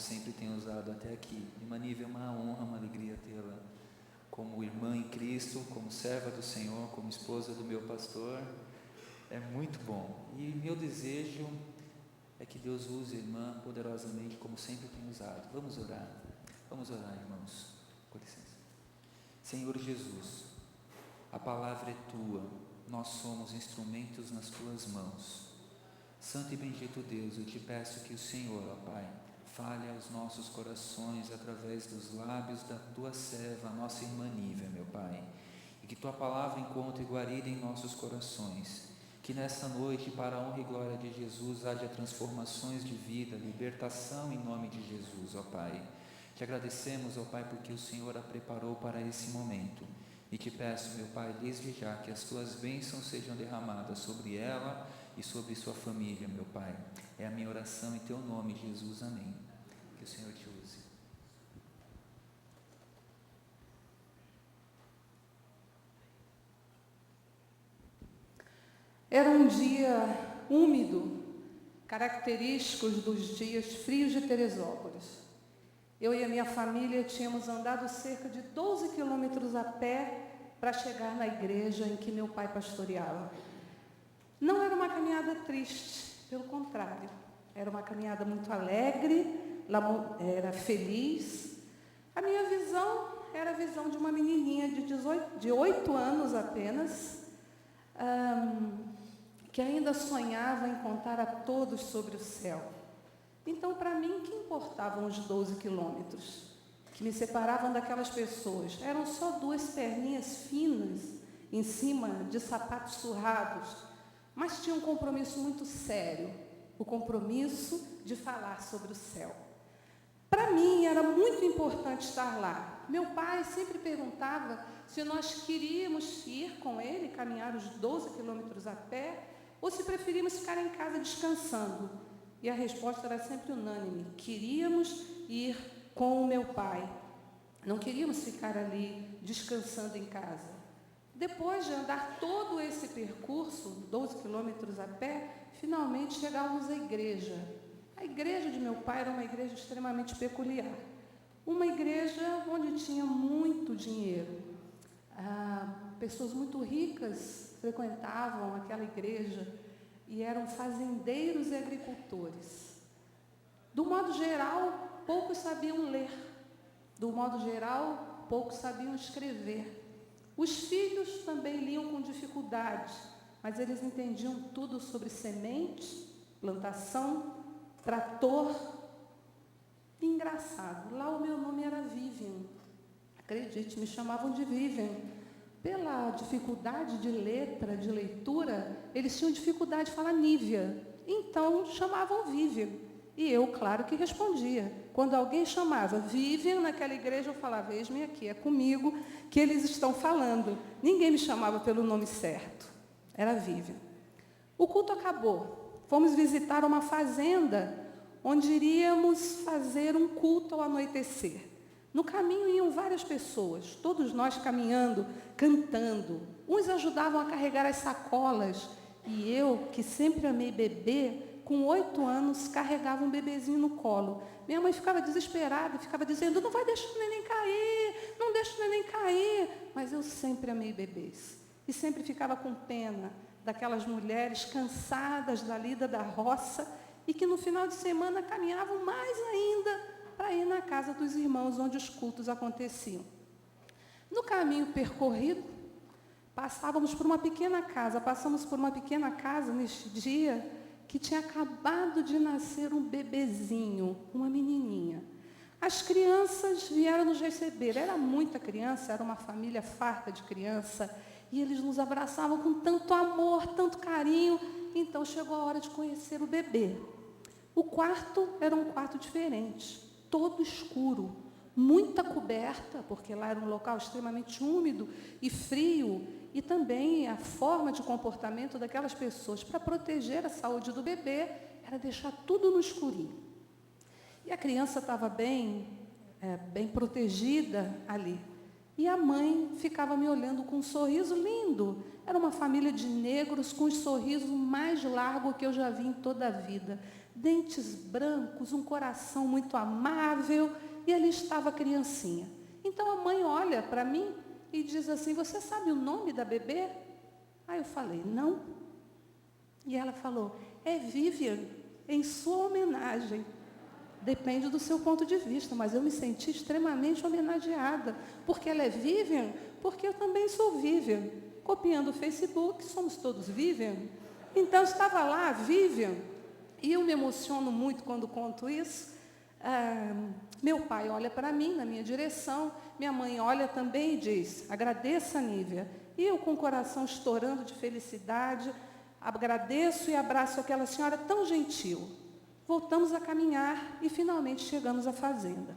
sempre tem usado até aqui. Irmã Nívia, é uma honra, uma alegria tê-la como irmã em Cristo, como serva do Senhor, como esposa do meu pastor. É muito bom. E meu desejo é que Deus use a irmã poderosamente, como sempre tem usado. Vamos orar, irmãos. Com licença. Senhor Jesus, a palavra é tua, nós somos instrumentos nas tuas mãos. Santo e bendito Deus, eu te peço que o Senhor, ó Pai, fale aos nossos corações através dos lábios da tua serva, a nossa irmã Nívia, meu Pai, e que tua palavra encontre guarida em nossos corações, que nesta noite, para a honra e glória de Jesus, haja transformações de vida, libertação em nome de Jesus, ó Pai. Te agradecemos, ó Pai, porque o Senhor a preparou para esse momento, e te peço, meu Pai, desde já, que as tuas bênçãos sejam derramadas sobre ela e sobre sua família, meu Pai. É a minha oração em teu nome, Jesus, amém. Que o Senhor te use. Era um dia úmido, característico dos dias frios de Teresópolis. Eu e a minha família tínhamos andado cerca de 12 quilômetros a pé para chegar na igreja em que meu pai pastoreava. Não era uma caminhada triste, pelo contrário, era uma caminhada muito alegre, era feliz. A minha visão era a visão de uma menininha de 8 anos apenas, que ainda sonhava em contar a todos sobre o céu. Então, para mim, que importavam os 12 quilômetros que me separavam daquelas pessoas? Eram só 2 perninhas finas em cima de sapatos surrados, mas tinha um compromisso muito sério, o compromisso de falar sobre o céu. Para mim, era muito importante estar lá. Meu pai sempre perguntava se nós queríamos ir com ele, caminhar os 12 quilômetros a pé, ou se preferíamos ficar em casa descansando. E a resposta era sempre unânime: queríamos ir com o meu pai. Não queríamos ficar ali descansando em casa. Depois de andar todo esse percurso, 12 quilômetros a pé, finalmente chegávamos à igreja. A igreja de meu pai era uma igreja extremamente peculiar. Uma igreja onde tinha muito dinheiro. Pessoas muito ricas frequentavam aquela igreja e eram fazendeiros e agricultores. Do modo geral, poucos sabiam ler. Do modo geral, poucos sabiam escrever. Os filhos também liam com dificuldade, mas eles entendiam tudo sobre semente, plantação, trator. Engraçado, lá o meu nome era Vivian. Acredite, me chamavam de Vivian. Pela dificuldade de letra, de leitura, eles tinham dificuldade de falar Nívia. Então, chamavam Vivian. E eu, claro que respondia. Quando alguém chamava Vivian naquela igreja, eu falava: eis-me aqui, é comigo que eles estão falando. Ninguém me chamava pelo nome certo. Era Vivian. O culto acabou. Fomos visitar uma fazenda, onde iríamos fazer um culto ao anoitecer. No caminho iam várias pessoas, todos nós caminhando, cantando. Uns ajudavam a carregar as sacolas, e eu, que sempre amei bebê, com 8 anos, carregava um bebezinho no colo. Minha mãe ficava desesperada, ficava dizendo: não vai deixar o neném cair, não deixa o neném cair. Mas eu sempre amei bebês, e sempre ficava com pena daquelas mulheres cansadas da lida da roça, e que no final de semana caminhavam mais ainda para ir na casa dos irmãos, onde os cultos aconteciam. No caminho percorrido, passamos por uma pequena casa neste dia, que tinha acabado de nascer um bebezinho, uma menininha. As crianças vieram nos receber, era muita criança, era uma família farta de criança, e eles nos abraçavam com tanto amor, tanto carinho. Então chegou a hora de conhecer o bebê. O quarto era um quarto diferente, todo escuro, muita coberta, porque lá era um local extremamente úmido e frio, e também a forma de comportamento daquelas pessoas para proteger a saúde do bebê era deixar tudo no escurinho. E a criança estava bem protegida ali. E a mãe ficava me olhando com um sorriso lindo. Era uma família de negros com o sorriso mais largo que eu já vi em toda a vida. dentes brancos, um coração muito amável, e ali estava a criancinha. Então a mãe olha para mim e diz assim: você sabe o nome da bebê? Aí eu falei: não. E ela falou: é Vivian, em sua homenagem. Depende do seu ponto de vista, mas eu me senti extremamente homenageada, porque ela é Vivian, porque eu também sou Vivian. Copiando o Facebook, somos todos Vivian. Então estava lá a Vivian, e eu me emociono muito quando conto isso. Meu pai olha para mim, na minha direção, minha mãe olha também e diz: agradeça, Nívia. E eu, com o coração estourando de felicidade, agradeço e abraço aquela senhora tão gentil. Voltamos a caminhar e finalmente chegamos à fazenda.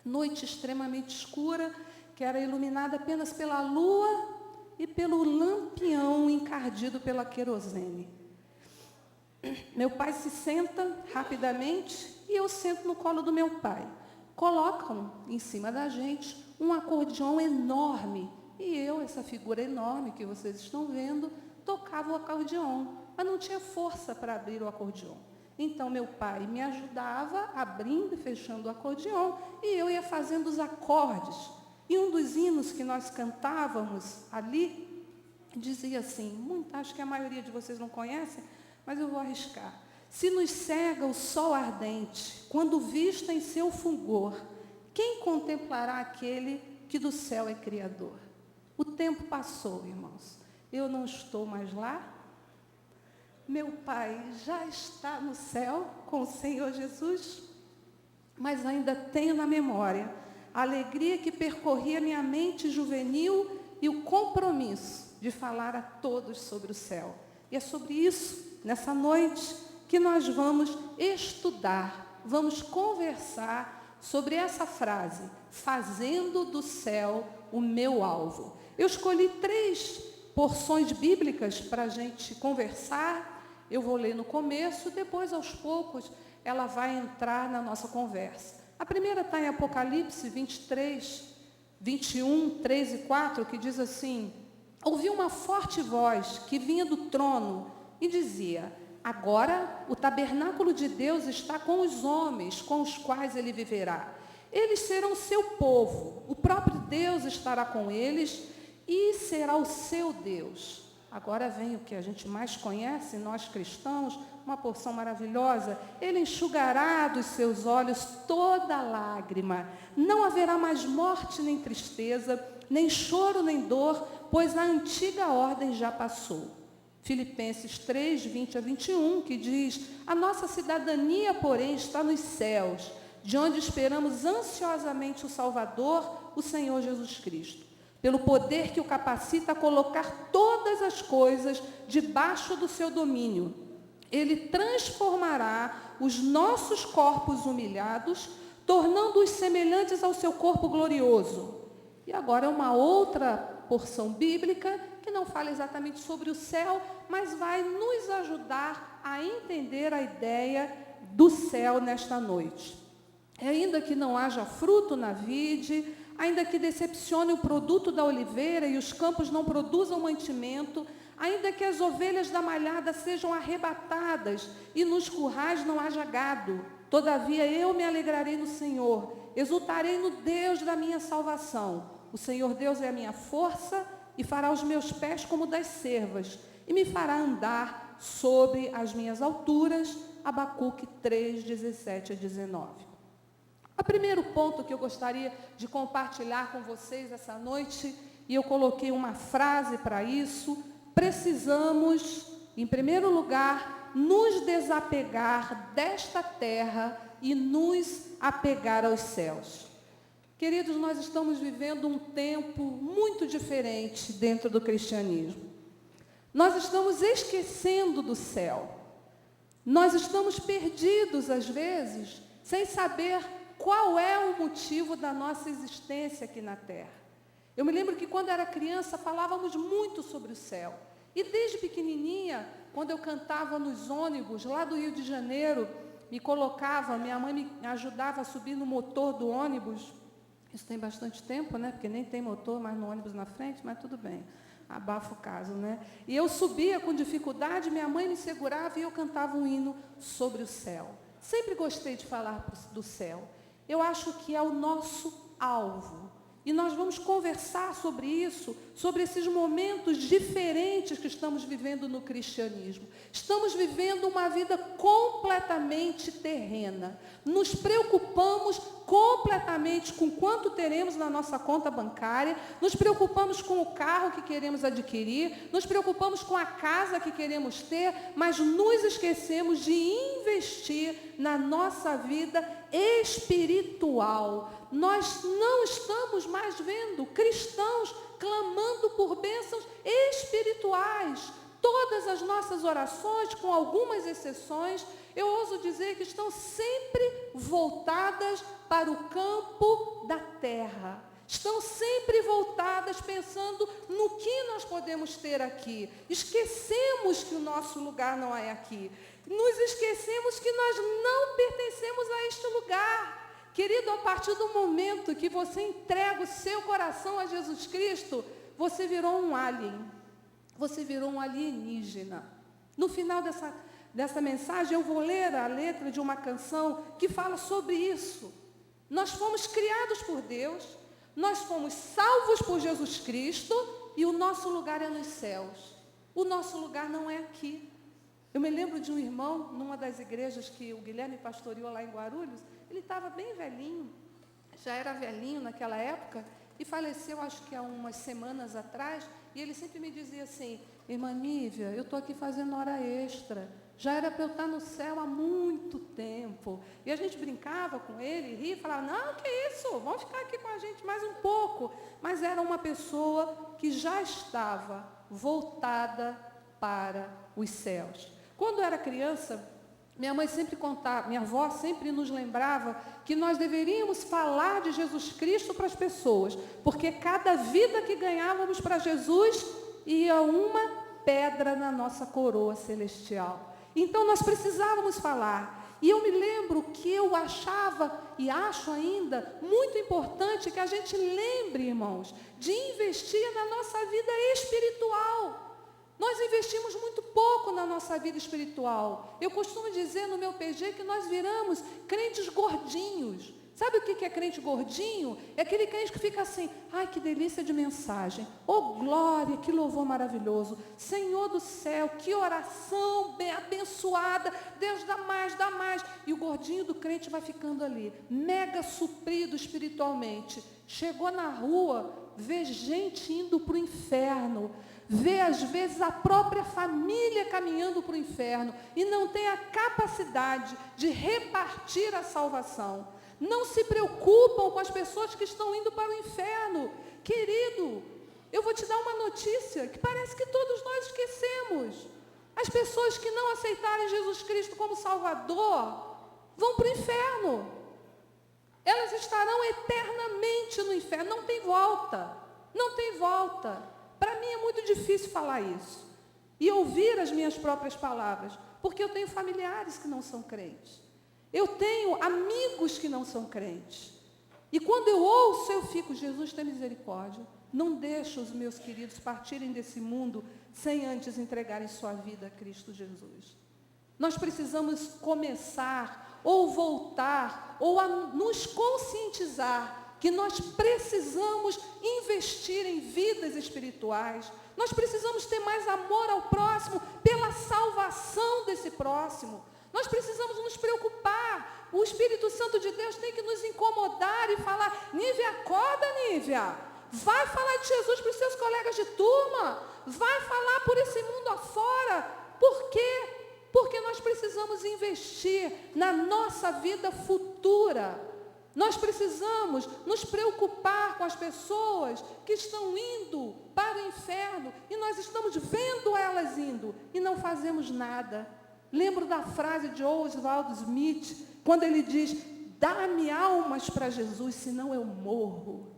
Noite extremamente escura, que era iluminada apenas pela lua e pelo lampião encardido pela querosene. Meu pai se senta rapidamente e eu sento no colo do meu pai. Colocam em cima da gente um acordeão enorme. E eu, essa figura enorme que vocês estão vendo, tocava o acordeão, mas não tinha força para abrir o acordeão. Então, meu pai me ajudava, abrindo e fechando o acordeão, e eu ia fazendo os acordes. E um dos hinos que nós cantávamos ali dizia assim, acho que a maioria de vocês não conhecem, mas eu vou arriscar. Se nos cega o sol ardente, quando vista em seu fulgor, quem contemplará aquele que do céu é criador? O tempo passou, irmãos. Eu não estou mais lá. Meu pai já está no céu com o Senhor Jesus, mas ainda tenho na memória a alegria que percorria minha mente juvenil e o compromisso de falar a todos sobre o céu. E é sobre isso, nessa noite, que nós vamos estudar, vamos conversar sobre essa frase: fazendo do céu o meu alvo. Eu escolhi 3 porções bíblicas para a gente conversar. Eu vou ler no começo, depois, aos poucos, ela vai entrar na nossa conversa. A primeira está em Apocalipse 23, 21, 3 e 4, que diz assim: ouvi uma forte voz que vinha do trono e dizia: agora o tabernáculo de Deus está com os homens, com os quais ele viverá. Eles serão seu povo, o próprio Deus estará com eles e será o seu Deus. Agora vem o que a gente mais conhece, nós cristãos, uma porção maravilhosa. Ele enxugará dos seus olhos toda lágrima. Não haverá mais morte nem tristeza, nem choro nem dor, pois a antiga ordem já passou. Filipenses 3, 20 a 21, que diz: a nossa cidadania, porém, está nos céus, de onde esperamos ansiosamente o Salvador, o Senhor Jesus Cristo. Pelo poder que o capacita a colocar todas as coisas debaixo do seu domínio. Ele transformará os nossos corpos humilhados, tornando-os semelhantes ao seu corpo glorioso. E agora uma outra porção bíblica, que não fala exatamente sobre o céu, mas vai nos ajudar a entender a ideia do céu nesta noite. Ainda que não haja fruto na vide, ainda que decepcione o produto da oliveira e os campos não produzam mantimento, ainda que as ovelhas da malhada sejam arrebatadas e nos currais não haja gado, todavia eu me alegrarei no Senhor, exultarei no Deus da minha salvação. O Senhor Deus é a minha força e fará os meus pés como das cervas e me fará andar sobre as minhas alturas. Abacuque 3, 17 a 19. O primeiro ponto que eu gostaria de compartilhar com vocês essa noite, e eu coloquei uma frase para isso: precisamos, em primeiro lugar, nos desapegar desta terra e nos apegar aos céus. Queridos, nós estamos vivendo um tempo muito diferente dentro do cristianismo. Nós estamos esquecendo do céu. Nós estamos perdidos, às vezes, sem saber qual é o motivo da nossa existência aqui na Terra. Eu me lembro que quando era criança falávamos muito sobre o céu. E desde pequenininha, quando eu cantava nos ônibus lá do Rio de Janeiro, minha mãe me ajudava a subir no motor do ônibus. Isso tem bastante tempo, né? Porque nem tem motor mais no ônibus na frente, mas tudo bem. abafa o caso, né? E eu subia com dificuldade, minha mãe me segurava e eu cantava um hino sobre o céu. Sempre gostei de falar do céu. Eu acho que é o nosso alvo. E nós vamos conversar sobre isso, sobre esses momentos diferentes que estamos vivendo no cristianismo. Estamos vivendo uma vida completamente terrena. Nos preocupamos completamente com quanto teremos na nossa conta bancária, nos preocupamos com o carro que queremos adquirir, nos preocupamos com a casa que queremos ter, mas nos esquecemos de investir na nossa vida espiritual. Nós não estamos mais vendo cristãos clamando por bênçãos espirituais. Todas as nossas orações, com algumas exceções, eu ouso dizer que estão sempre voltadas para o campo da terra. Estão sempre voltadas pensando no que nós podemos ter aqui. Esquecemos que o nosso lugar não é aqui. Nos esquecemos que nós não pertencemos a este lugar. Querido, a partir do momento que você entrega o seu coração a Jesus Cristo, você virou um alien. Você virou um alienígena. No final dessa mensagem, eu vou ler a letra de uma canção que fala sobre isso. Nós fomos criados por Deus, nós fomos salvos por Jesus Cristo e o nosso lugar é nos céus. O nosso lugar não é aqui. Eu me lembro de um irmão, numa das igrejas que o Guilherme pastoreou lá em Guarulhos, ele estava bem velhinho, já era velhinho naquela época, e faleceu acho que há umas semanas atrás, e ele sempre me dizia assim: irmã Nívia, eu estou aqui fazendo hora extra, já era para eu estar no céu há muito tempo. E a gente brincava com ele, ria, falava: não, que isso, vamos ficar aqui com a gente mais um pouco. Mas era uma pessoa que já estava voltada para os céus. Quando eu era criança, minha avó sempre nos lembrava que nós deveríamos falar de Jesus Cristo para as pessoas, porque cada vida que ganhávamos para Jesus ia uma pedra na nossa coroa celestial. Então nós precisávamos falar. E eu me lembro que eu achava, e acho ainda, muito importante que a gente lembre, irmãos, de investir na nossa vida espiritual. Nós investimos muito pouco na nossa vida espiritual. Eu costumo dizer no meu PG que nós viramos crentes gordinhos. Sabe o que é crente gordinho? É aquele crente que fica assim: ai, que delícia de mensagem. Oh, glória, que louvor maravilhoso. Senhor do céu, que oração bem abençoada. Deus dá mais, dá mais. E o gordinho do crente vai ficando ali, mega suprido espiritualmente. Chegou na rua, vê gente indo para o inferno. Vê, às vezes, a própria família caminhando para o inferno e não tem a capacidade de repartir a salvação. Não se preocupam com as pessoas que estão indo para o inferno. Querido, eu vou te dar uma notícia que parece que todos nós esquecemos. As pessoas que não aceitarem Jesus Cristo como Salvador vão para o inferno. Elas estarão eternamente no inferno. Não tem volta. Não tem volta. Para mim é muito difícil falar isso e ouvir as minhas próprias palavras, porque eu tenho familiares que não são crentes, eu tenho amigos que não são crentes, e quando eu ouço, eu fico: Jesus, tem misericórdia, não deixa os meus queridos partirem desse mundo sem antes entregarem sua vida a Cristo Jesus. Nós precisamos começar, ou voltar, ou a nos conscientizar que nós precisamos investir em vidas espirituais. Nós precisamos ter mais amor ao próximo pela salvação desse próximo. Nós precisamos nos preocupar. O Espírito Santo de Deus tem que nos incomodar e falar: Nívia, acorda, Nívia. Vai falar de Jesus para os seus colegas de turma. Vai falar por esse mundo afora. Por quê? Porque nós precisamos investir na nossa vida futura. Nós precisamos nos preocupar com as pessoas que estão indo para o inferno e nós estamos vendo elas indo e não fazemos nada. Lembro da frase de Oswald Smith, quando ele diz: dá-me almas para Jesus, senão eu morro.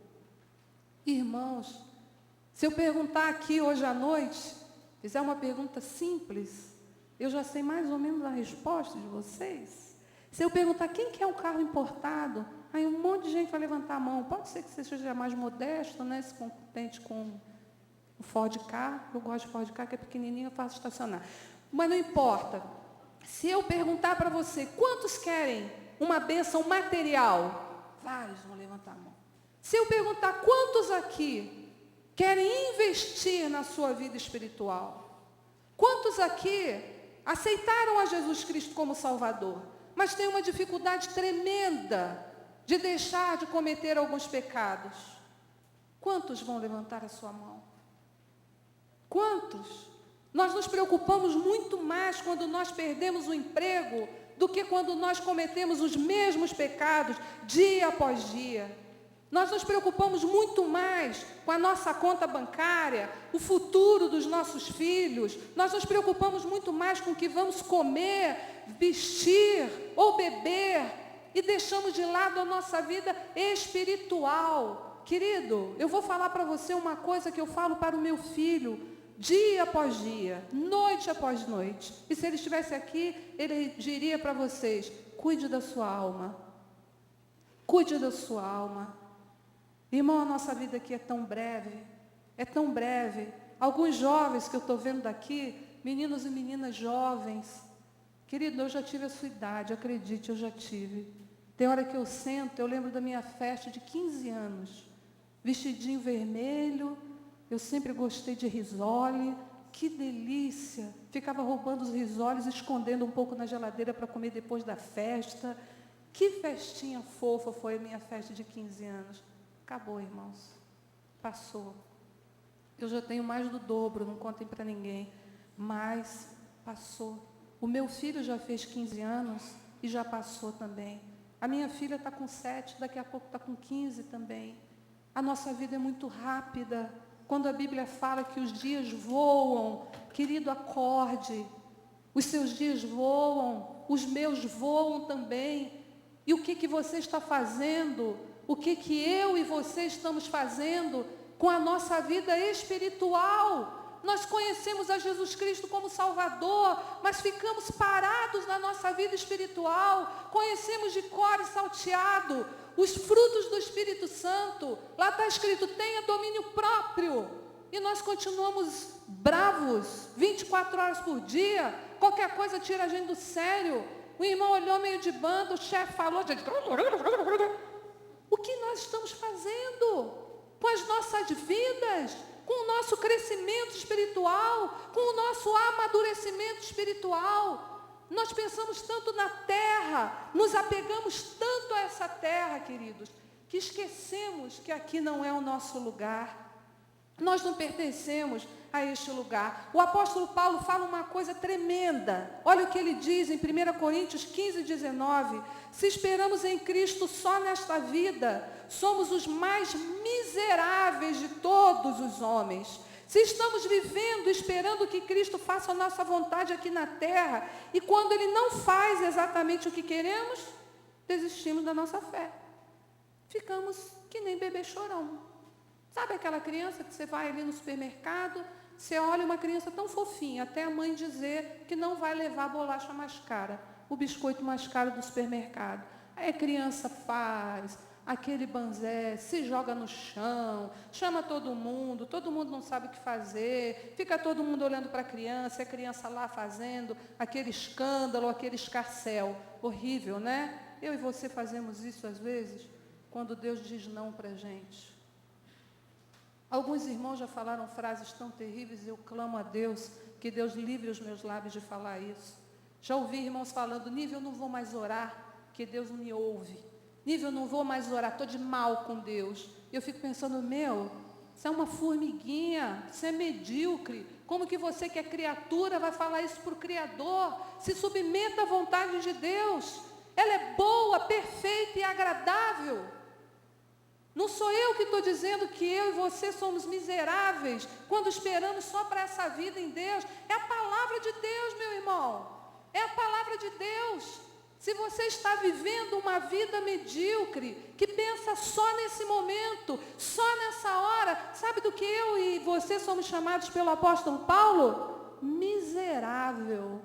Irmãos, se eu perguntar aqui hoje à noite, fizer uma pergunta simples, eu já sei mais ou menos a resposta de vocês. Se eu perguntar quem quer um carro importado, aí um monte de gente vai levantar a mão. Pode ser que você seja mais modesto, né, se contente com o Ford Ka, eu gosto de Ford Ka, que é pequenininho, eu faço estacionar. Mas não importa. Se eu perguntar para você, quantos querem uma bênção material? Vários vão levantar a mão. Se eu perguntar, quantos aqui querem investir na sua vida espiritual? Quantos aqui aceitaram a Jesus Cristo como Salvador, mas têm uma dificuldade tremenda de deixar de cometer alguns pecados? Quantos vão levantar a sua mão? Quantos? Nós nos preocupamos muito mais quando nós perdemos o emprego do que quando nós cometemos os mesmos pecados dia após dia. Nós nos preocupamos muito mais com a nossa conta bancária, o futuro dos nossos filhos. Nós nos preocupamos muito mais com o que vamos comer, vestir ou beber e deixamos de lado a nossa vida espiritual. Querido, eu vou falar para você uma coisa que eu falo para o meu filho dia após dia, noite após noite. E se ele estivesse aqui, ele diria para vocês: cuide da sua alma. Cuide da sua alma. Irmão, a nossa vida aqui é tão breve. É tão breve. Alguns jovens que eu estou vendo daqui, meninos e meninas jovens. Querido, eu já tive a sua idade, acredite, eu já tive. Tem hora que eu sento, eu lembro da minha festa de 15 anos. Vestidinho vermelho. Eu sempre gostei de risole, que delícia. Ficava roubando os risoles, escondendo um pouco na geladeira para comer depois da festa. Que festinha fofa foi a minha festa de 15 anos. Acabou, irmãos. Passou. Eu já tenho mais do dobro, não contem para ninguém. Mas passou. O meu filho já fez 15 anos e já passou também. A minha filha está com 7, daqui a pouco está com 15 também. A nossa vida é muito rápida. Quando a Bíblia fala que os dias voam, querido, acorde. Os seus dias voam, os meus voam também. E o que você está fazendo? O que eu e você estamos fazendo com a nossa vida espiritual? Nós conhecemos a Jesus Cristo como Salvador, mas ficamos parados na nossa vida espiritual. Conhecemos de cor e salteado os frutos do Espírito Santo. Lá está escrito: tenha domínio próprio. E nós continuamos bravos, 24 horas por dia. Qualquer coisa tira a gente do sério. O irmão olhou meio de bando, o chefe falou. O que nós estamos fazendo com as nossas vidas? Com o nosso crescimento espiritual? Com o nosso amadurecimento espiritual? Nós pensamos tanto na terra, nos apegamos tanto a essa terra, queridos, que esquecemos que aqui não é o nosso lugar. Nós não pertencemos a este lugar. O apóstolo Paulo fala uma coisa tremenda. Olha o que ele diz em 1 Coríntios 15, 19. Se esperamos em Cristo só nesta vida, somos os mais miseráveis de todos os homens. Se estamos vivendo esperando que Cristo faça a nossa vontade aqui na terra, e quando Ele não faz exatamente o que queremos, desistimos da nossa fé. Ficamos que nem bebê chorão. Sabe aquela criança que você vai ali no supermercado, você olha uma criança tão fofinha, até a mãe dizer que não vai levar a bolacha mais cara, o biscoito mais caro do supermercado. Aí a criança faz aquele banzé, se joga no chão, chama todo mundo não sabe o que fazer, fica todo mundo olhando para a criança lá fazendo aquele escândalo, aquele escarcéu. Horrível, né? Eu e você fazemos isso às vezes, quando Deus diz não para a gente. Alguns irmãos já falaram frases tão terríveis, eu clamo a Deus, que Deus livre os meus lábios de falar isso. Já ouvi irmãos falando: Nível, eu não vou mais orar, que Deus não me ouve. Nível, eu não vou mais orar, estou de mal com Deus. E eu fico pensando: você é uma formiguinha, você é medíocre. Como que você, que é criatura, vai falar isso para o Criador? Se submeta à vontade de Deus. Ela é boa, perfeita e agradável. Não sou eu que estou dizendo que eu e você somos miseráveis quando esperamos só para essa vida em Deus. É a palavra de Deus, meu irmão. É a palavra de Deus. Se você está vivendo uma vida medíocre, que pensa só nesse momento, só nessa hora, sabe do que eu e você somos chamados pelo apóstolo Paulo? Miserável.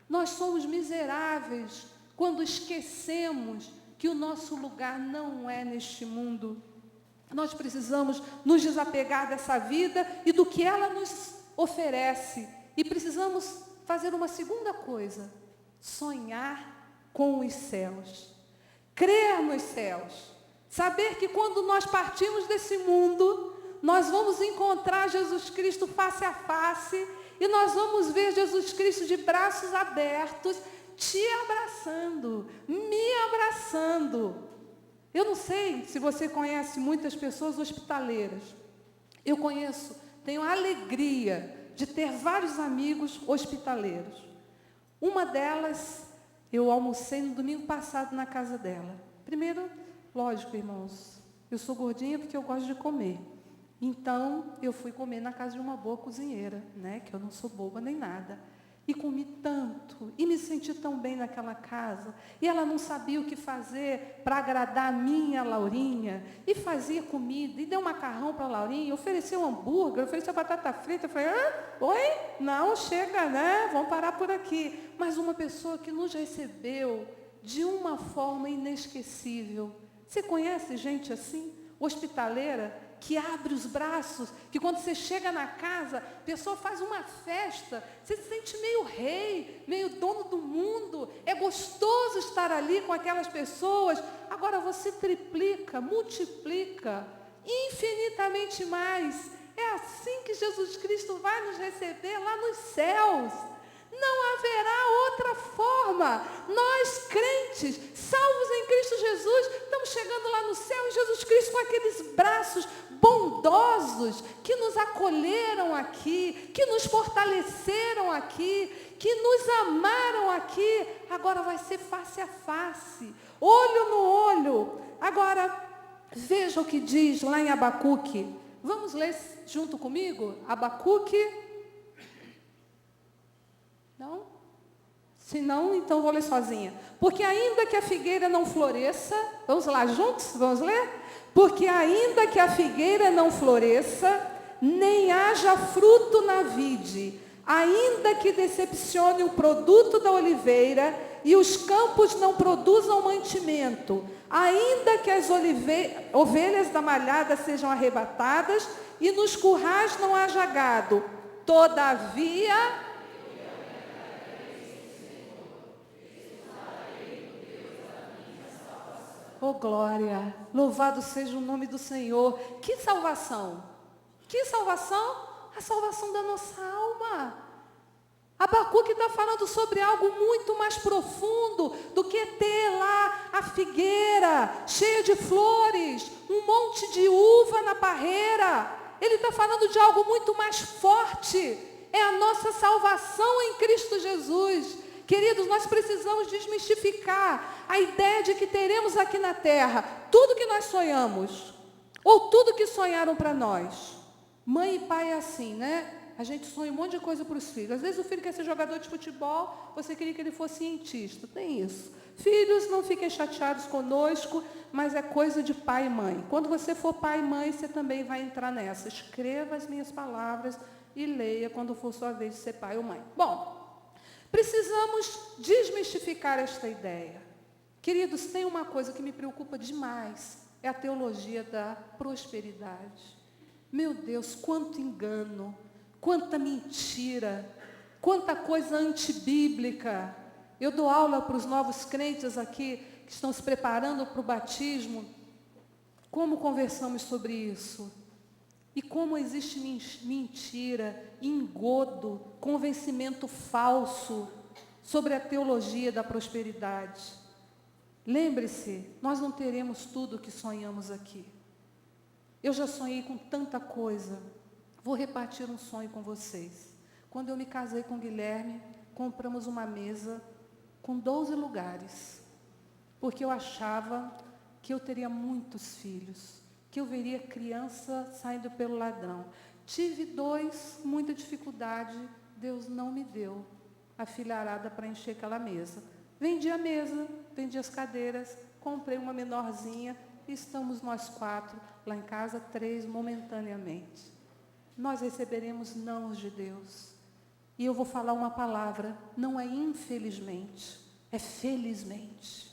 Nós somos miseráveis quando esquecemos que o nosso lugar não é neste mundo. Nós precisamos nos desapegar dessa vida e do que ela nos oferece. E precisamos fazer uma segunda coisa: sonhar com os céus. Crer nos céus. Saber que quando nós partimos desse mundo, nós vamos encontrar Jesus Cristo face a face e nós vamos ver Jesus Cristo de braços abertos, te abraçando, me abraçando. Eu não sei se você conhece muitas pessoas hospitaleiras. Eu conheço, tenho a alegria de ter vários amigos hospitaleiros. Uma delas, eu almocei no domingo passado na casa dela. Primeiro, lógico, irmãos, eu sou gordinha porque eu gosto de comer. Então, eu fui comer na casa de uma boa cozinheira, né? Que eu não sou boba nem nada. E comi tanto, e me senti tão bem naquela casa. E ela não sabia o que fazer para agradar a minha Laurinha. E fazia comida, e deu macarrão para a Laurinha, ofereceu hambúrguer, ofereceu batata frita. Eu falei, oi? Não, chega, né? Vamos parar por aqui. Mas uma pessoa que nos recebeu de uma forma inesquecível. Você conhece gente assim? Hospitaleira? Que abre os braços, que quando você chega na casa, a pessoa faz uma festa, você se sente meio rei, meio dono do mundo, é gostoso estar ali com aquelas pessoas. Agora você triplica, multiplica, infinitamente mais. É assim que Jesus Cristo vai nos receber lá nos céus. Não haverá outra forma. Nós, crentes, salvos em Cristo Jesus, estamos chegando lá no céu e Jesus Cristo com aqueles braços bondosos que nos acolheram aqui, que nos fortaleceram aqui, que nos amaram aqui. Agora vai ser face a face, olho no olho. Agora, veja o que diz lá em Abacuque. Vamos ler junto comigo? Abacuque. Não? Se não, então vou ler sozinha. Porque ainda que a figueira não floresça, vamos lá juntos? Vamos ler? Porque ainda que a figueira não floresça, nem haja fruto na vide, ainda que decepcione o produto da oliveira e os campos não produzam mantimento, ainda que as ovelhas da malhada sejam arrebatadas e nos currais não haja gado, todavia... Oh, glória! Louvado seja o nome do Senhor. Que salvação! Que salvação? A salvação da nossa alma. Abacuque está falando sobre algo muito mais profundo do que ter lá a figueira cheia de flores, um monte de uva na parreira. Ele está falando de algo muito mais forte. É a nossa salvação em Cristo Jesus. Queridos, nós precisamos desmistificar a ideia de que teremos aqui na terra tudo que nós sonhamos, ou tudo que sonharam para nós. Mãe e pai é assim, né? A gente sonha um monte de coisa para os filhos. Às vezes o filho quer ser jogador de futebol, você queria que ele fosse cientista. Tem isso. Filhos, não fiquem chateados conosco, mas é coisa de pai e mãe. Quando você for pai e mãe, você também vai entrar nessa. Escreva as minhas palavras e leia quando for sua vez de ser pai ou mãe. Bom, precisamos desmistificar esta ideia. Queridos, tem uma coisa que me preocupa demais, é a teologia da prosperidade. Meu Deus, quanto engano, quanta mentira, quanta coisa antibíblica. Eu dou aula para os novos crentes aqui, que estão se preparando para o batismo. Como conversamos sobre isso? E como existe mentira, engodo, convencimento falso sobre a teologia da prosperidade. Lembre-se, nós não teremos tudo o que sonhamos aqui. Eu já sonhei com tanta coisa. Vou repartir um sonho com vocês. Quando eu me casei com o Guilherme, compramos uma mesa com 12 lugares, porque eu achava que eu teria muitos filhos, que eu veria criança saindo pelo ladrão. Tive 2, muita dificuldade, Deus não me deu a filharada para encher aquela mesa. Vendi a mesa, vendi as cadeiras, comprei uma menorzinha e estamos nós 4 lá em casa, 3 momentaneamente. Nós receberemos nãos de Deus. E eu vou falar uma palavra, não é infelizmente, é felizmente.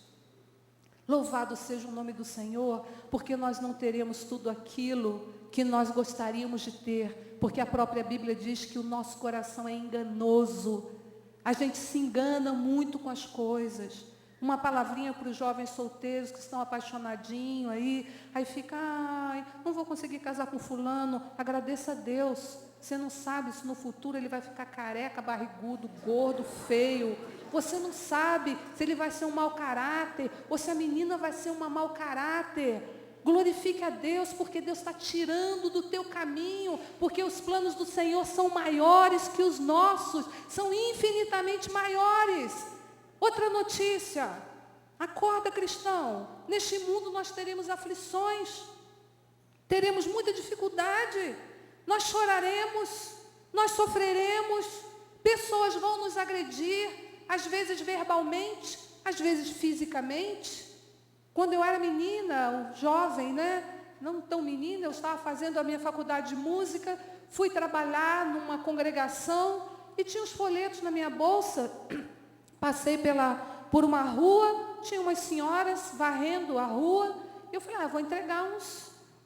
Louvado seja o nome do Senhor, porque nós não teremos tudo aquilo que nós gostaríamos de ter, porque a própria Bíblia diz que o nosso coração é enganoso. A gente se engana muito com as coisas. Uma palavrinha para os jovens solteiros que estão apaixonadinhos aí fica, não vou conseguir casar com fulano, agradeça a Deus. Você não sabe se no futuro ele vai ficar careca, barrigudo, gordo, feio. Você não sabe se ele vai ser um mau caráter ou se a menina vai ser uma mau caráter. Glorifique a Deus, porque Deus está tirando do teu caminho, porque os planos do Senhor são maiores que os nossos, são infinitamente maiores. Outra notícia, acorda, cristão, neste mundo nós teremos aflições, teremos muita dificuldade, nós choraremos, nós sofreremos, pessoas vão nos agredir, às vezes verbalmente, às vezes fisicamente. Quando eu era menina, jovem, não tão menina, eu estava fazendo a minha faculdade de música, fui trabalhar numa congregação e tinha os folhetos na minha bolsa. Passei por uma rua, tinha umas senhoras varrendo a rua, e eu falei, vou entregar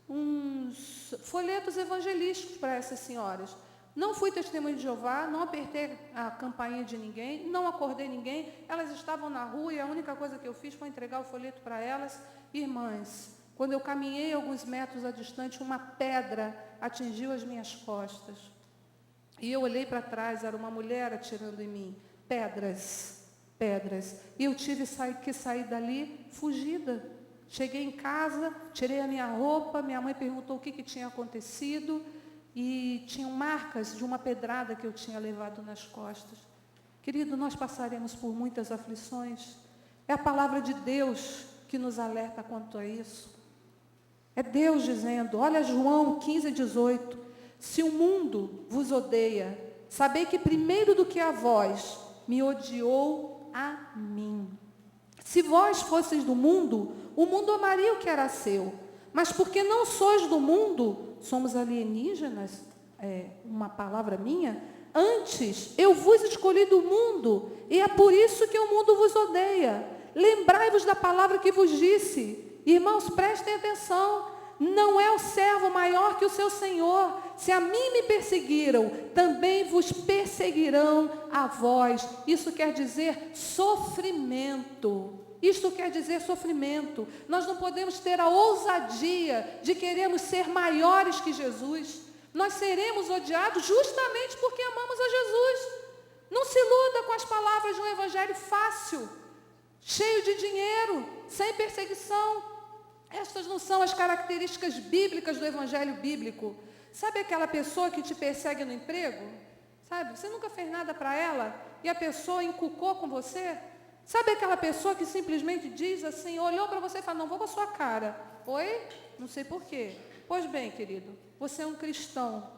uns folhetos evangelísticos para essas senhoras. Não fui testemunha de Jeová, não apertei a campainha de ninguém, não acordei ninguém, elas estavam na rua e a única coisa que eu fiz foi entregar o folheto para elas. Irmãs, quando eu caminhei alguns metros à distância, uma pedra atingiu as minhas costas. E eu olhei para trás, era uma mulher atirando em mim. Pedras. E eu tive que sair dali fugida. Cheguei em casa, tirei a minha roupa, minha mãe perguntou o que tinha acontecido. E tinham marcas de uma pedrada que eu tinha levado nas costas. Querido, nós passaremos por muitas aflições. É a palavra de Deus que nos alerta quanto a isso. É Deus dizendo, olha João 15:18, se o mundo vos odeia, sabei que primeiro do que a vós, me odiou a mim. Se vós fosseis do mundo, o mundo amaria o que era seu. Mas porque não sois do mundo, somos alienígenas, uma palavra minha, antes eu vos escolhi do mundo, e é por isso que o mundo vos odeia. Lembrai-vos da palavra que vos disse. Irmãos, prestem atenção, não é o servo maior que o seu Senhor. Se a mim me perseguiram, também vos perseguirão a vós. Isso quer dizer sofrimento. Isto quer dizer sofrimento. Nós não podemos ter a ousadia de querermos ser maiores que Jesus. Nós seremos odiados justamente porque amamos a Jesus. Não se iluda com as palavras de um evangelho fácil, cheio de dinheiro, sem perseguição. Estas não são as características bíblicas do evangelho bíblico. Sabe aquela pessoa que te persegue no emprego? Sabe? Você nunca fez nada para ela e a pessoa encucou com você? Sabe aquela pessoa que simplesmente diz assim, olhou para você e fala, não vou com a sua cara. Oi? Não sei por quê. Pois bem, querido, você é um cristão.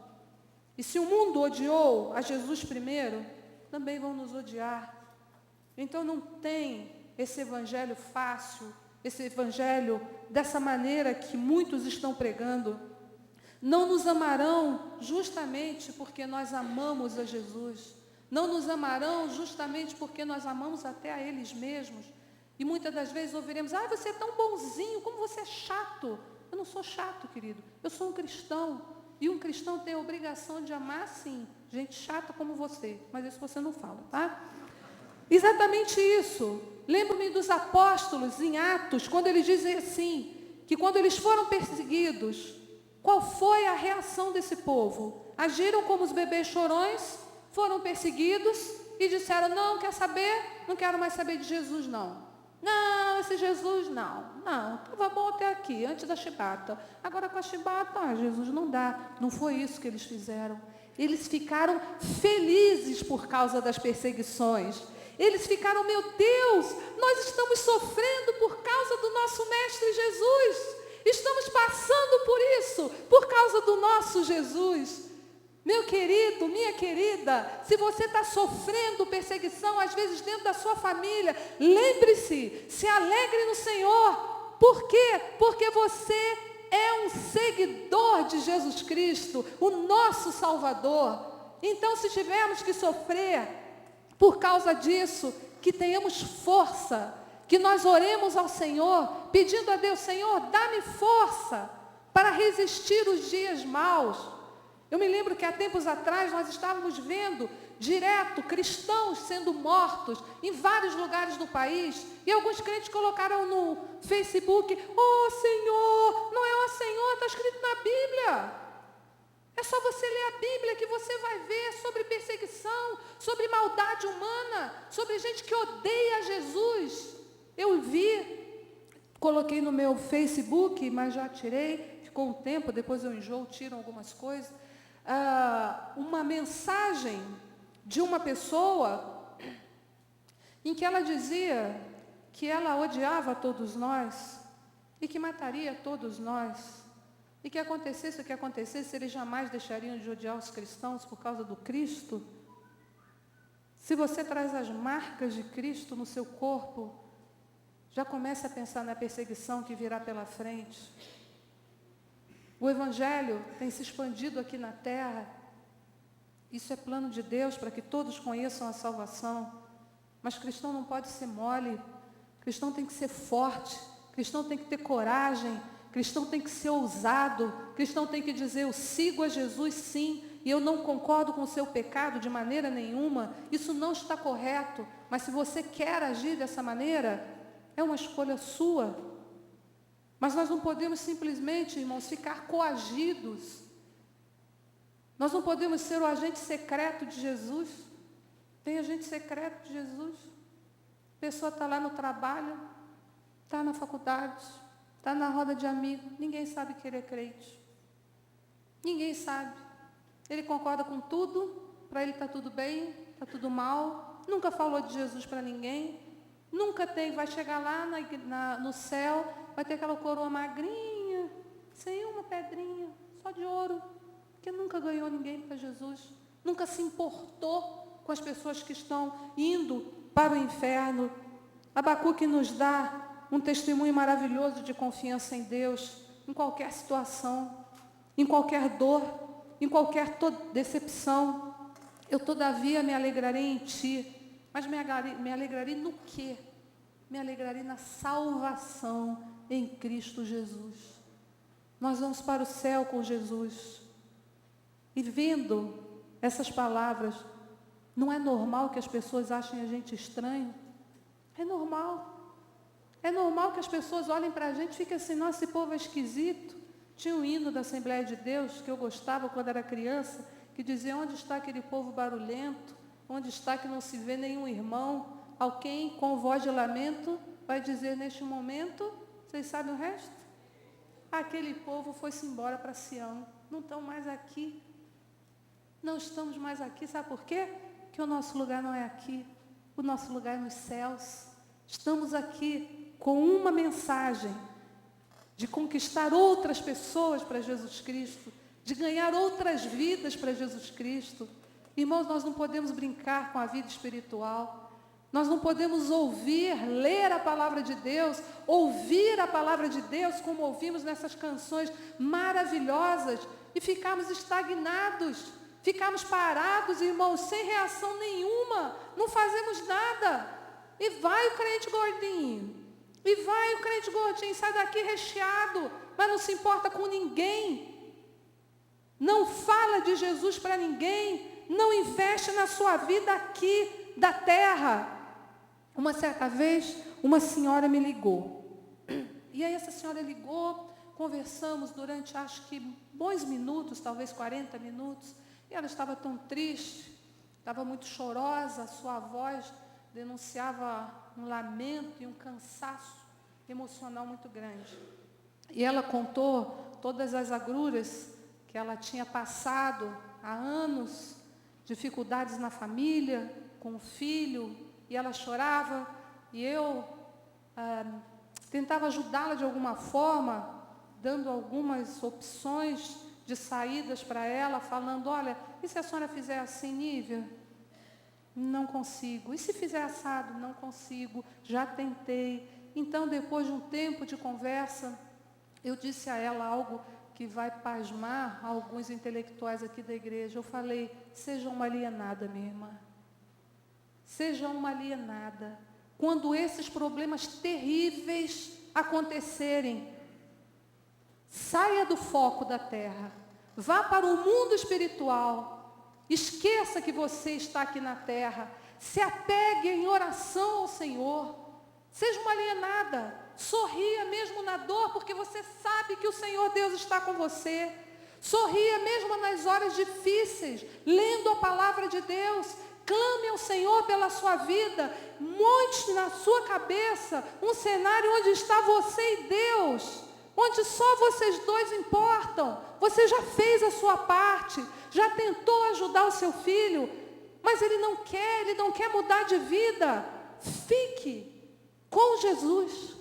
E se o mundo odiou a Jesus primeiro, também vão nos odiar. Então não tem esse evangelho fácil, esse evangelho dessa maneira que muitos estão pregando. Não nos amarão justamente porque nós amamos a Jesus. Não nos amarão justamente porque nós amamos até a eles mesmos. E muitas das vezes ouviremos, você é tão bonzinho, como você é chato. Eu não sou chato, querido. Eu sou um cristão. E um cristão tem a obrigação de amar, sim, gente chata como você. Mas isso você não fala, tá? Exatamente isso. Lembro-me dos apóstolos em Atos, quando eles dizem assim, que quando eles foram perseguidos, qual foi a reação desse povo? Agiram como os bebês chorões, foram perseguidos e disseram, não, quer saber? Não quero mais saber de Jesus, não. Não, esse Jesus, não, estava bom até aqui, antes da chibata. Agora com a chibata, Jesus não dá. Não foi isso que eles fizeram. Eles ficaram felizes por causa das perseguições. Eles ficaram, meu Deus, nós estamos sofrendo por causa do nosso Mestre Jesus. Estamos passando por isso, por causa do nosso Jesus. Meu querido, minha querida, se você está sofrendo perseguição, às vezes dentro da sua família, lembre-se, se alegre no Senhor. Por quê? Porque você é um seguidor de Jesus Cristo, o nosso Salvador. Então, se tivermos que sofrer por causa disso, que tenhamos força, que nós oremos ao Senhor, pedindo a Deus, Senhor, dá-me força para resistir os dias maus. Eu me lembro que há tempos atrás nós estávamos vendo direto cristãos sendo mortos em vários lugares do país, e alguns crentes colocaram no Facebook, oh Senhor, não é ó Senhor, está escrito na Bíblia. É só você ler a Bíblia que você vai ver sobre perseguição, sobre maldade humana, sobre gente que odeia Jesus. Eu vi, coloquei no meu Facebook, mas já tirei, ficou um tempo, depois eu enjoo, tiro algumas coisas, uma mensagem de uma pessoa em que ela dizia que ela odiava todos nós e que mataria todos nós. E que acontecesse o que acontecesse, eles jamais deixariam de odiar os cristãos por causa do Cristo. Se você traz as marcas de Cristo no seu corpo, já comece a pensar na perseguição que virá pela frente. O Evangelho tem se expandido aqui na terra. Isso é plano de Deus para que todos conheçam a salvação. Mas cristão não pode ser mole. Cristão tem que ser forte. Cristão tem que ter coragem. Cristão tem que ser ousado, cristão tem que dizer, eu sigo a Jesus sim, e eu não concordo com o seu pecado de maneira nenhuma, isso não está correto, mas se você quer agir dessa maneira, é uma escolha sua. Mas nós não podemos simplesmente, irmãos, ficar coagidos. Nós não podemos ser o agente secreto de Jesus. Tem agente secreto de Jesus. A pessoa está lá no trabalho, está na faculdade, está na roda de amigos, ninguém sabe que ele é crente. Ninguém sabe. Ele concorda com tudo, para ele está tudo bem, está tudo mal, nunca falou de Jesus para ninguém, nunca tem, vai chegar lá no céu, vai ter aquela coroa magrinha, sem uma pedrinha, só de ouro, porque nunca ganhou ninguém para Jesus, nunca se importou com as pessoas que estão indo para o inferno. Abacuque nos dá um testemunho maravilhoso de confiança em Deus, em qualquer situação, em qualquer dor, em qualquer decepção. Eu, todavia, me alegrarei em ti. Mas me alegrarei no quê? Me alegrarei na salvação em Cristo Jesus. Nós vamos para o céu com Jesus. E vendo essas palavras, não é normal que as pessoas achem a gente estranho? É normal. É normal que as pessoas olhem para a gente e fiquem assim, nossa, esse povo é esquisito. Tinha um hino da Assembleia de Deus que eu gostava quando era criança, que dizia, onde está aquele povo barulhento? Onde está que não se vê nenhum irmão? Alguém com voz de lamento vai dizer neste momento, vocês sabem o resto? Aquele povo foi-se embora para Sião. Não estão mais aqui. Não estamos mais aqui. Sabe por quê? Porque o nosso lugar não é aqui. O nosso lugar é nos céus. Estamos aqui com uma mensagem de conquistar outras pessoas para Jesus Cristo, de ganhar outras vidas para Jesus Cristo. Irmãos, nós não podemos brincar com a vida espiritual. Nós não podemos ler a palavra de Deus, ouvir a palavra de Deus, como ouvimos nessas canções maravilhosas, e ficarmos estagnados, ficarmos parados, irmãos, sem reação nenhuma, não fazemos nada. E vai o crente gordinho, e vai o crente gordinho, sai daqui recheado, mas não se importa com ninguém, não fala de Jesus para ninguém, não investe na sua vida aqui da terra. Uma certa vez, uma senhora me ligou, e aí essa senhora ligou, conversamos durante, acho que bons minutos, talvez 40 minutos, e ela estava tão triste, estava muito chorosa, a sua voz denunciava um lamento e um cansaço emocional muito grande. E ela contou todas as agruras que ela tinha passado há anos, dificuldades na família, com o filho, e ela chorava, e eu tentava ajudá-la de alguma forma, dando algumas opções de saídas para ela, falando, olha, e se a senhora fizer assim, Nívia? Não consigo. E se fizer assado? Não consigo. Já tentei. Então, depois de um tempo de conversa, eu disse a ela algo que vai pasmar alguns intelectuais aqui da igreja. Eu falei, seja uma alienada, minha irmã. Seja uma alienada. quando esses problemas terríveis acontecerem, saia do foco da terra, vá para o mundo espiritual, esqueça que você está aqui na terra, se apegue em oração ao Senhor, seja uma alienada, sorria mesmo na dor, porque você sabe que o Senhor Deus está com você, sorria mesmo nas horas difíceis, lendo a palavra de Deus, clame ao Senhor pela sua vida, monte na sua cabeça um cenário onde está você e Deus, onde só vocês dois importam. Você já fez a sua parte, já tentou ajudar o seu filho, mas ele não quer mudar de vida. Fique com Jesus,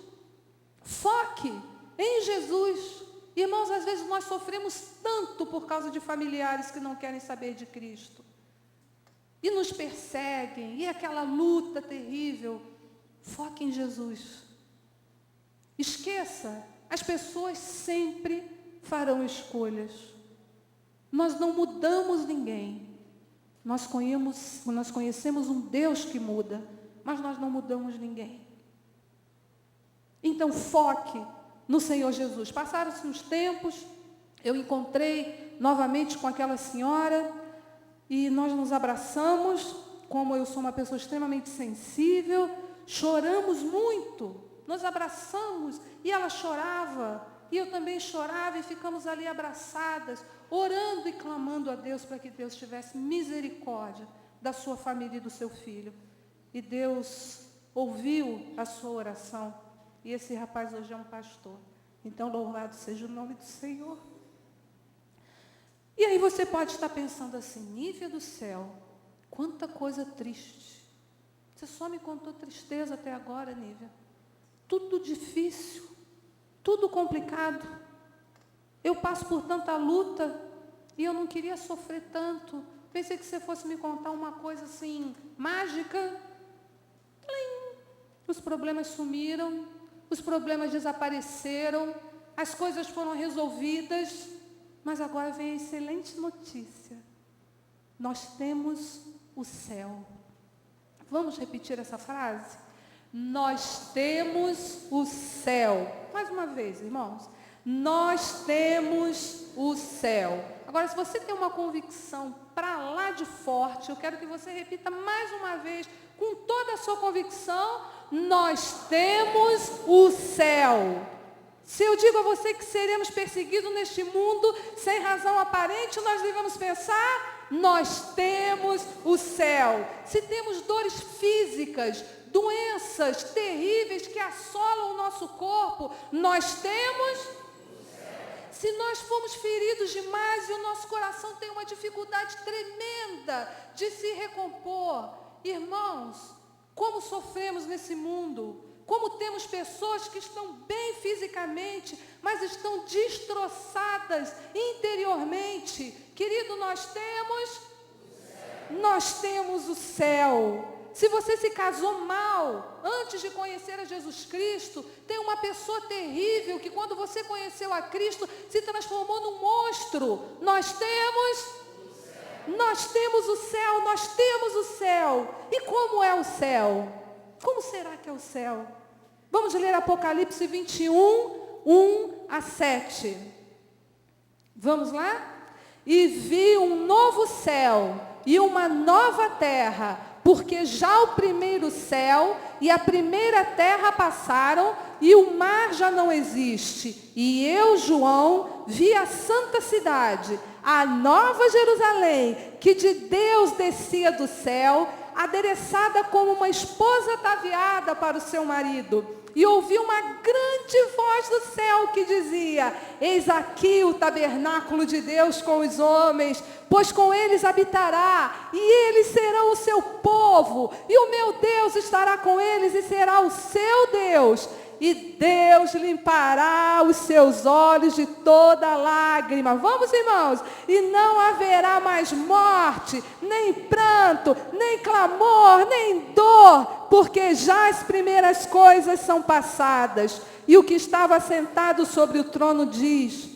foque em Jesus. Irmãos, às vezes nós sofremos tanto por causa de familiares que não querem saber de Cristo. E nos perseguem, e aquela luta terrível. Foque em Jesus. Esqueça, as pessoas sempre farão escolhas. Nós não mudamos ninguém. Nós conhecemos um Deus que muda, mas nós não mudamos ninguém. Então foque no Senhor Jesus. Passaram-se uns tempos, eu encontrei novamente com aquela senhora, e nós nos abraçamos, como eu sou uma pessoa extremamente sensível, choramos muito, nos abraçamos, e ela chorava, e eu também chorava, e ficamos ali abraçadas, orando e clamando a Deus para que Deus tivesse misericórdia da sua família e do seu filho. E Deus ouviu a sua oração, e esse rapaz hoje é um pastor. Então, louvado seja o nome do Senhor. E aí você pode estar pensando assim, Nívia do céu, quanta coisa triste. Você só me contou tristeza até agora, Nívia. Tudo difícil, tudo complicado. Eu passo por tanta luta e eu não queria sofrer tanto. Pensei que você fosse me contar uma coisa assim, mágica. Plim! Os problemas sumiram, os problemas desapareceram, as coisas foram resolvidas. Mas agora vem a excelente notícia. Nós temos o céu. Vamos repetir essa frase? Nós temos o céu. Mais uma vez, irmãos. Nós temos o céu. Agora, se você tem uma convicção para lá de forte, eu quero que você repita mais uma vez, com toda a sua convicção, nós temos o céu. Se eu digo a você que seremos perseguidos neste mundo, sem razão aparente, nós devemos pensar, nós temos o céu. Se temos dores físicas, doenças terríveis que assolam o nosso corpo, nós temos o céu. Se nós fomos feridos demais e o nosso coração tem uma dificuldade tremenda de se recompor, irmãos, como sofremos nesse mundo? Como temos pessoas que estão bem fisicamente, mas estão destroçadas interiormente. Querido, nós temos o céu. Se você se casou mal, antes de conhecer a Jesus Cristo, tem uma pessoa terrível que quando você conheceu a Cristo, se transformou num monstro. Nós temos o céu, nós temos o céu. E como é o céu? Como será que é o céu? Vamos ler Apocalipse 21, 1-7. Vamos lá? E vi um novo céu e uma nova terra, porque já o primeiro céu e a primeira terra passaram e o mar já não existe. E eu, João, vi a santa cidade, a nova Jerusalém, que de Deus descia do céu, adereçada como uma esposa ataviada para o seu marido. E ouvi uma grande voz do céu que dizia: eis aqui o tabernáculo de Deus com os homens, pois com eles habitará, e eles serão o seu povo, e o meu Deus estará com eles e será o seu Deus. E Deus limpará os seus olhos de toda lágrima. Vamos, irmãos? E não haverá mais morte, nem pranto, nem clamor, nem dor, porque já as primeiras coisas são passadas. E o que estava sentado sobre o trono diz: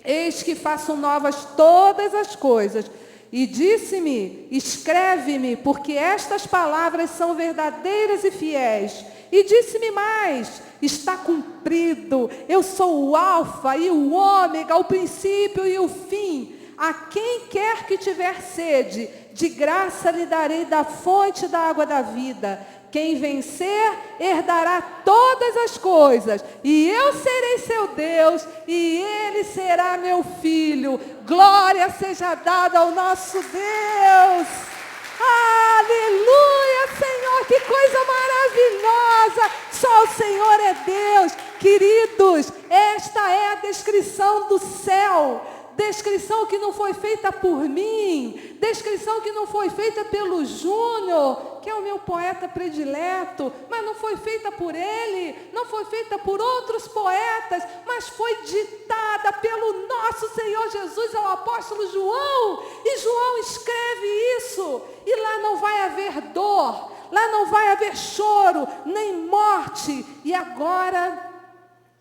eis que faço novas todas as coisas. E disse-me, escreve-me, porque estas palavras são verdadeiras e fiéis. E disse-me mais, está cumprido, eu sou o alfa e o ômega, o princípio e o fim. A quem quer que tiver sede, de graça lhe darei da fonte da água da vida. Quem vencer, herdará todas as coisas, e eu serei seu Deus, e ele será meu filho. Glória seja dada ao nosso Deus. Aleluia, Senhor, que coisa maravilhosa. Só o Senhor é Deus. Queridos, esta é a descrição do céu. Descrição que não foi feita por mim, descrição que não foi feita pelo Júnior, que é o meu poeta predileto, mas não foi feita por ele, não foi feita por outros poetas, mas foi ditada pelo nosso Senhor Jesus ao apóstolo João, e João escreve isso, e lá não vai haver dor, lá não vai haver choro, nem morte, e agora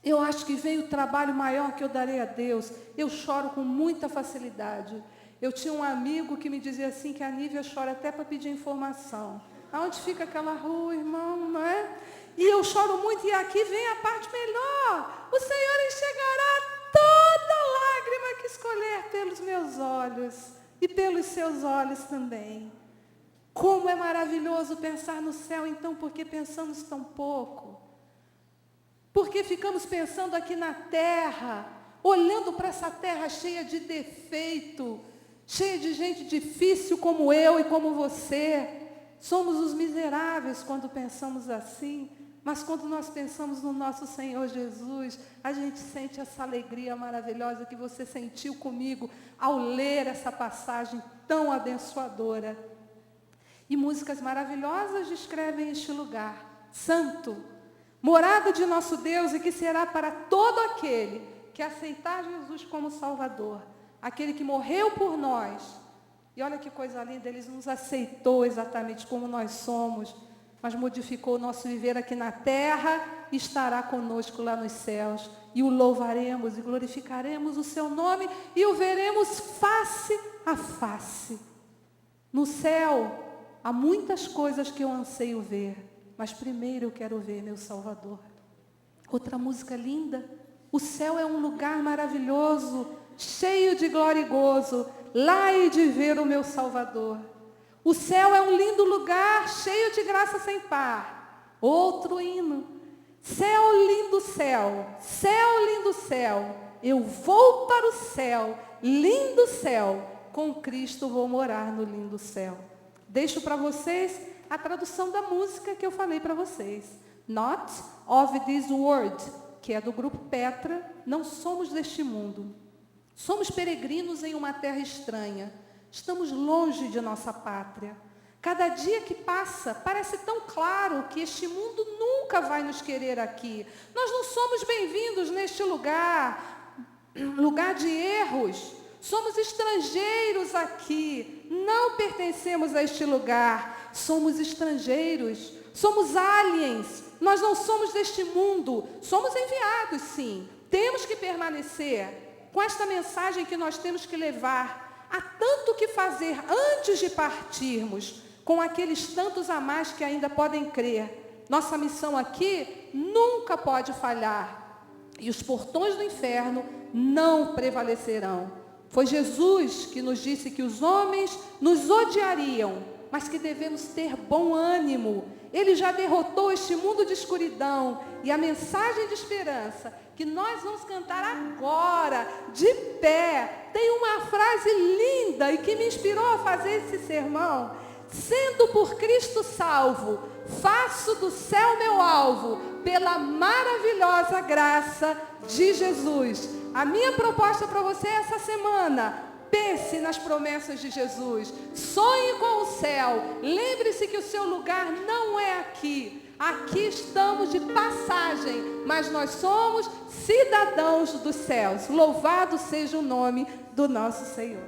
eu acho que veio o trabalho maior que eu darei a Deus. Eu choro com muita facilidade. Eu tinha um amigo que me dizia assim, que a Nívia chora até para pedir informação. Aonde fica aquela rua, irmão, não é? E eu choro muito, e aqui vem a parte melhor. O Senhor enxugará toda lágrima que escolher pelos meus olhos, e pelos seus olhos também. Como é maravilhoso pensar no céu, então, porque pensamos tão pouco. Porque ficamos pensando aqui na terra, olhando para essa terra cheia de defeito, cheia de gente difícil como eu e como você. Somos os miseráveis quando pensamos assim, mas quando nós pensamos no nosso Senhor Jesus, a gente sente essa alegria maravilhosa que você sentiu comigo ao ler essa passagem tão abençoadora. E músicas maravilhosas descrevem este lugar, santo, morada de nosso Deus, e que será para todo aquele que aceitar Jesus como Salvador, aquele que morreu por nós. E olha que coisa linda, Ele nos aceitou exatamente como nós somos, mas modificou o nosso viver aqui na terra, e estará conosco lá nos céus, e o louvaremos e glorificaremos o seu nome, e o veremos face a face. No céu, há muitas coisas que eu anseio ver, mas primeiro eu quero ver meu Salvador. Outra música linda. O céu é um lugar maravilhoso, cheio de glória e gozo. Lá hei de ver o meu Salvador. O céu é um lindo lugar, cheio de graça sem par. Outro hino. Céu, lindo céu. Céu, lindo céu. Eu vou para o céu, lindo céu. Com Cristo vou morar no lindo céu. Deixo para vocês a tradução da música que eu falei para vocês. Not of this world, que é do grupo Petra. Não somos deste mundo. Somos peregrinos em uma terra estranha. Estamos longe de nossa pátria. Cada dia que passa, parece tão claro que este mundo nunca vai nos querer aqui. Nós não somos bem-vindos neste lugar, lugar de erros. Somos estrangeiros aqui. Não pertencemos a este lugar. Somos estrangeiros, somos aliens, nós não somos deste mundo, somos enviados sim, temos que permanecer com esta mensagem que nós temos que levar. Há tanto que fazer antes de partirmos, com aqueles tantos a mais que ainda podem crer. Nossa missão aqui nunca pode falhar, e os portões do inferno não prevalecerão. Foi Jesus que nos disse que os homens nos odiariam, mas que devemos ter bom ânimo. Ele já derrotou este mundo de escuridão, e a mensagem de esperança que nós vamos cantar agora, de pé, tem uma frase linda e que me inspirou a fazer esse sermão. Sendo por Cristo salvo, faço do céu meu alvo, pela maravilhosa graça de Jesus. A minha proposta para você essa semana: pense nas promessas de Jesus, sonhe com o céu, lembre-se que o seu lugar não é aqui. Aqui estamos de passagem, mas nós somos cidadãos dos céus. Louvado seja o nome do nosso Senhor.